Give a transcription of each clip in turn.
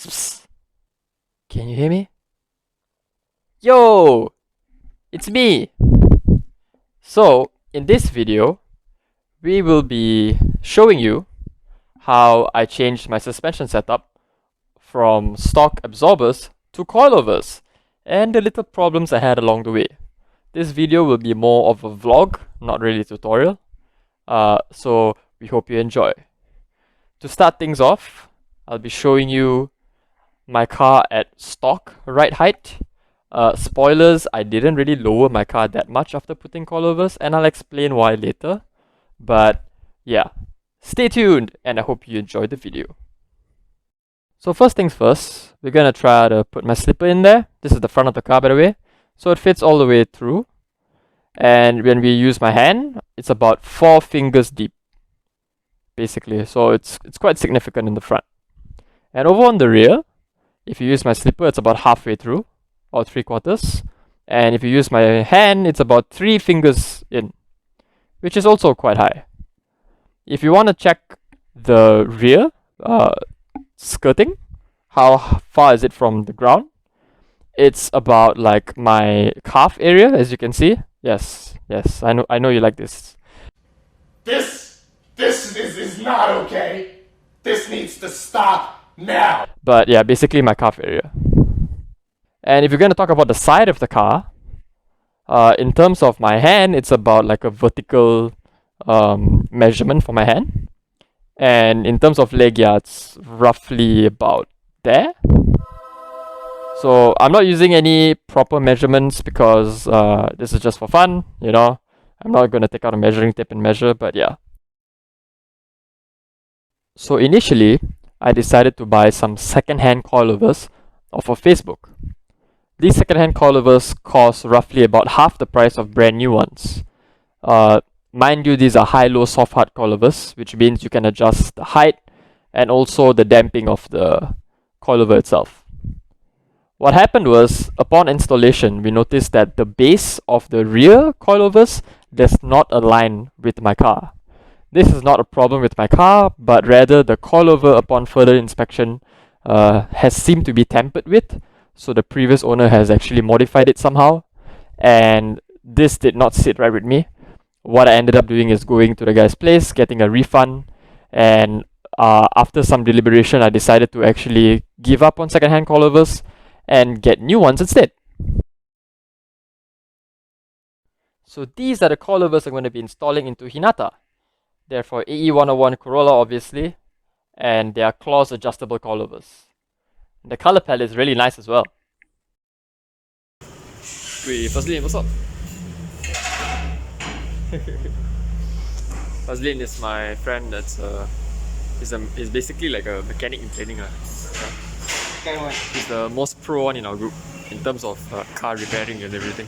Psst. Can you hear me? Yo! It's me! So, in this video, we will be showing you how I changed my suspension setup from stock absorbers to coilovers and the little problems I had along the way. This video will be more of a vlog, not really a tutorial. So we hope you enjoy. To start things off, I'll be showing you my car at stock ride height. Spoilers, I didn't really lower my car that much after putting coilovers, and I'll explain why later. But yeah, stay tuned and I hope you enjoyed the video. So first things first, we're gonna try to put my slipper in there. This is the front of the car, by the way. So it fits all the way through. And when we use my hand, it's about 4 fingers deep, basically. So it's quite significant in the front. And over on the rear, if you use my slipper, it's about halfway through, or 3/4. And if you use my hand, it's about 3 fingers in, which is also quite high. If you want to check the rear skirting, how far is it from the ground? It's about like my calf area, as you can see. Yes, I know you like this. This is not okay. This needs to stop now. But yeah, basically my calf area. And if you're going to talk about the side of the car, in terms of my hand, it's about like a vertical measurement for my hand. And in terms of leg, yeah, it's roughly about there. So I'm not using any proper measurements because this is just for fun, you know. I'm not going to take out a measuring tape and measure, but yeah. So initially, I decided to buy some second-hand coilovers off of Facebook. These second-hand coilovers cost roughly about half the price of brand new ones. Mind you, these are high-low soft-hard coilovers, which means you can adjust the height and also the damping of the coilover itself. What happened was, upon installation, we noticed that the base of the rear coilovers does not align with my car. This is not a problem with my car, but rather the coilover upon further inspection has seemed to be tampered with. So the previous owner has actually modified it somehow, and this did not sit right with me. What I ended up doing is going to the guy's place, getting a refund, and after some deliberation, I decided to actually give up on second-hand coilovers and get new ones instead. So these are the coilovers I'm going to be installing into Hinata. They're for AE101 Corolla, obviously, and they are claws adjustable coilovers. The color palette is really nice as well. Wait, Fazlin, what's up? Fazlin is my friend that's is basically like a mechanic in training. He's the most pro one in our group in terms of car repairing and everything.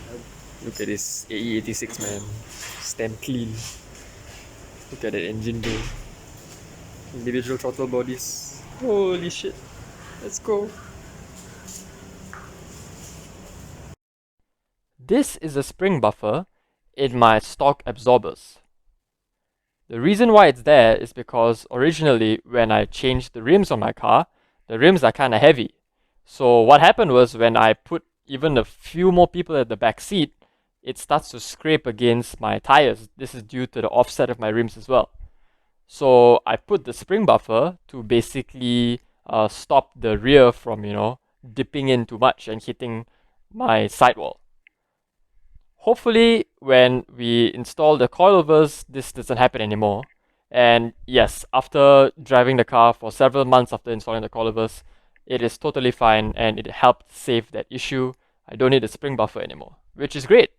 Look at this AE86, man. Stand clean. Look at that engine bay. Individual throttle bodies. Holy shit. Let's go. This is a spring buffer in my stock absorbers. The reason why it's there is because originally when I changed the rims on my car, the rims are kind of heavy. So what happened was when I put even a few more people at the back seat, it starts to scrape against my tires. This is due to the offset of my rims as well. So I put the spring buffer to basically stop the rear from, you know, dipping in too much and hitting my sidewall. Hopefully when we install the coilovers, this doesn't happen anymore. And yes, after driving the car for several months after installing the coilovers, it is totally fine and it helped save that issue. I don't need a spring buffer anymore, which is great.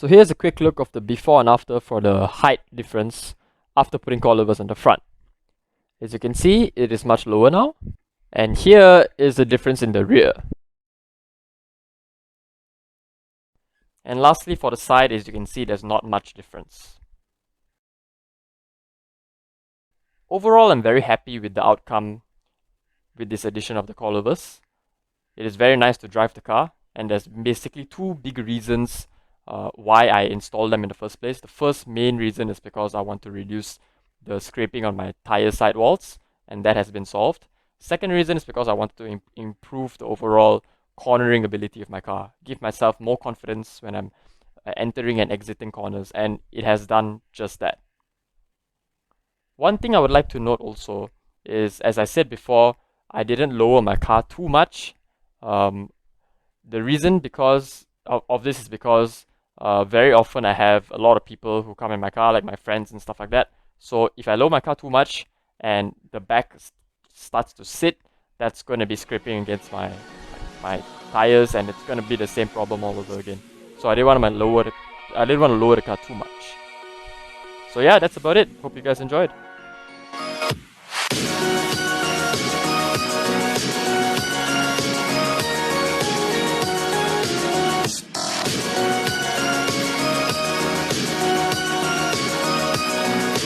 So here's a quick look of the before and after for the height difference after putting coilovers on the front. As you can see, it is much lower now. And here is the difference in the rear. And lastly, for the side, as you can see, there's not much difference. Overall, I'm very happy with the outcome with this addition of the coilovers. It is very nice to drive the car, and there's basically two big reasons why I installed them in the first place. The first main reason is because I want to reduce the scraping on my tire sidewalls, and that has been solved. Second reason is because I want to improve the overall cornering ability of my car, give myself more confidence when I'm entering and exiting corners, and it has done just that. One thing I would like to note also is, as I said before, I didn't lower my car too much. The reason because of this is because very often I have a lot of people who come in my car, like my friends and stuff like that. So if I lower my car too much and the back starts to sit, that's going to be scraping against my tires, and it's going to be the same problem all over again. So I didn't want to lower the car too much. So yeah, that's about it. Hope you guys enjoyed.